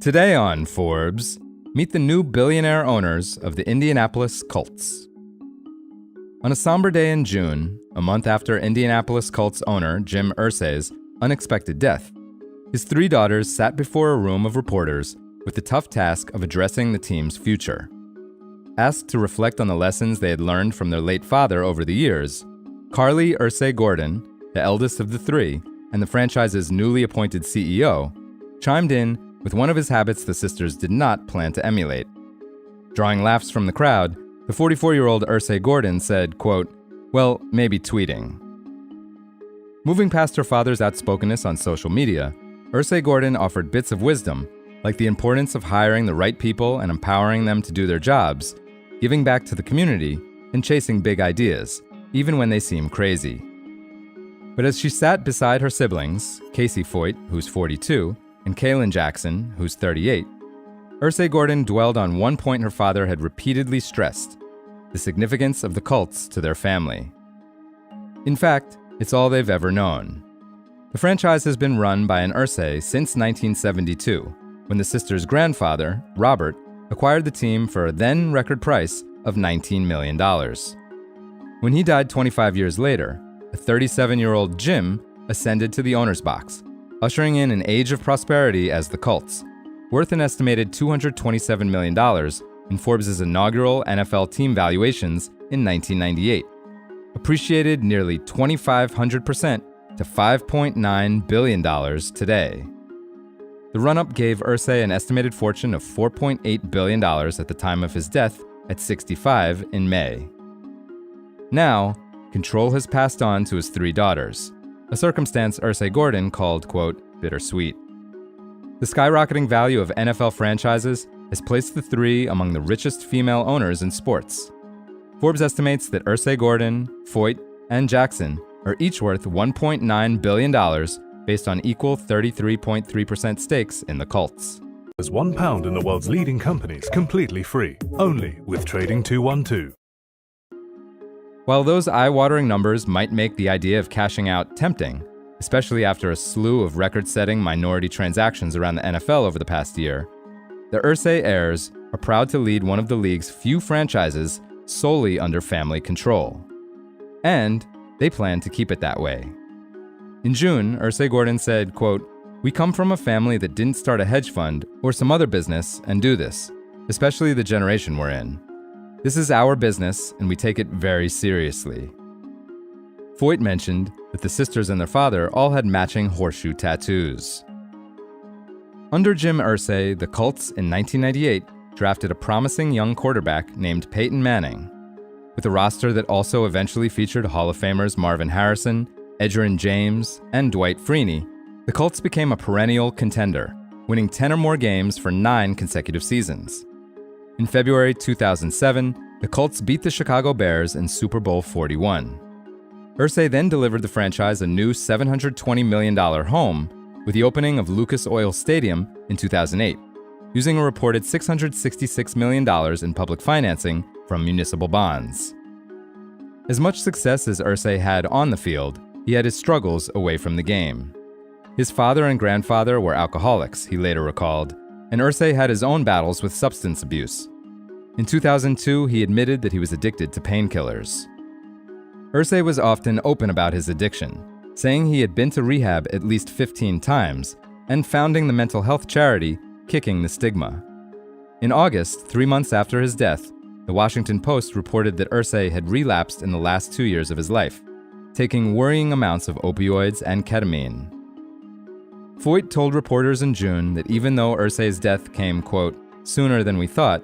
Today on Forbes, meet the new billionaire owners of the Indianapolis Colts. On a somber day in June, a month after Indianapolis Colts owner Jim Irsay's unexpected death, his three daughters sat before a room of reporters with the tough task of addressing the team's future. Asked to reflect on the lessons they had learned from their late father over the years, Carly Irsay Gordon, the eldest of the three, and the franchise's newly appointed CEO, chimed in with one of his habits the sisters did not plan to emulate. Drawing laughs from the crowd, the 44-year-old Irsay Gordon said, quote, "Well, maybe tweeting." Moving past her father's outspokenness on social media, Irsay Gordon offered bits of wisdom, like the importance of hiring the right people and empowering them to do their jobs, giving back to the community, and chasing big ideas, even when they seem crazy. But as she sat beside her siblings, Casey Foyt, who's 42, and Kaylin Jackson, who's 38, Irsay Gordon dwelled on one point her father had repeatedly stressed: the significance of the Colts to their family. In fact, it's all they've ever known. The franchise has been run by an Irsay since 1972, when the sisters' grandfather, Robert, acquired the team for a then record price of $19 million. When he died 25 years later, a 37-year-old Jim ascended to the owner's box, ushering in an age of prosperity as the Colts, worth an estimated $227 million in Forbes' inaugural NFL team valuations in 1998, appreciated nearly 2,500% to $5.9 billion today. The run-up gave Irsay an estimated fortune of $4.8 billion at the time of his death at 65 in May. Now, control has passed on to his three daughters, a circumstance Irsay Gordon called, quote, bittersweet. The skyrocketing value of NFL franchises has placed the three among the richest female owners in sports. Forbes estimates that Irsay Gordon, Foyt, and Jackson are each worth $1.9 billion based on equal 33.3% stakes in the Colts. There's £1 in the world's leading companies completely free, only with Trading 212. While those eye-watering numbers might make the idea of cashing out tempting, especially after a slew of record-setting minority transactions around the NFL over the past year, the Irsay heirs are proud to lead one of the league's few franchises solely under family control. And they plan to keep it that way. In June, Irsay Gordon said, quote, "We come from a family that didn't start a hedge fund or some other business and do this, especially the generation we're in. This is our business, and we take it very seriously." Foyt mentioned that the sisters and their father all had matching horseshoe tattoos. Under Jim Irsay, the Colts in 1998 drafted a promising young quarterback named Peyton Manning. With a roster that also eventually featured Hall of Famers Marvin Harrison, Edgerrin James, and Dwight Freeney, the Colts became a perennial contender, winning 10 or more games for 9 consecutive seasons. In February 2007, the Colts beat the Chicago Bears in Super Bowl 41. Irsay then delivered the franchise a new $720 million home with the opening of Lucas Oil Stadium in 2008, using a reported $666 million in public financing from municipal bonds. As much success as Irsay had on the field, he had his struggles away from the game. His father and grandfather were alcoholics, he later recalled, and Irsay had his own battles with substance abuse. In 2002, he admitted that he was addicted to painkillers. Irsay was often open about his addiction, saying he had been to rehab at least 15 times and founding the mental health charity Kicking the Stigma. In August, 3 months after his death, the Washington Post reported that Irsay had relapsed in the last 2 years of his life, taking worrying amounts of opioids and ketamine. Foyt told reporters in June that even though Irsay's death came, quote, sooner than we thought,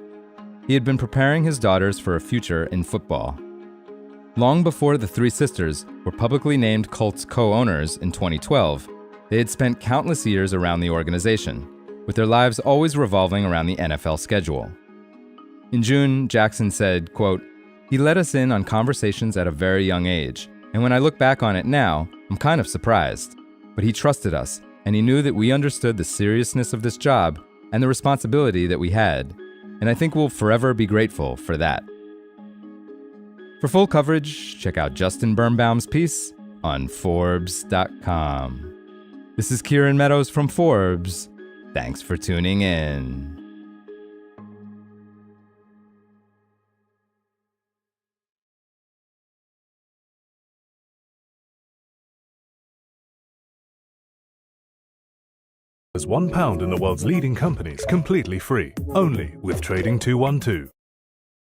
he had been preparing his daughters for a future in football. Long before the three sisters were publicly named Colts co-owners in 2012, they had spent countless years around the organization, with their lives always revolving around the NFL schedule. In June, Jackson said, quote, "He let us in on conversations at a very young age, and when I look back on it now, I'm kind of surprised. But he trusted us, and he knew that we understood the seriousness of this job and the responsibility that we had, and I think we'll forever be grateful for that." For full coverage, check out Justin Birnbaum's piece on Forbes.com. This is Kieran Meadows from Forbes, Thanks for tuning in. There's £1 in the world's leading companies completely free, only with Trading 212.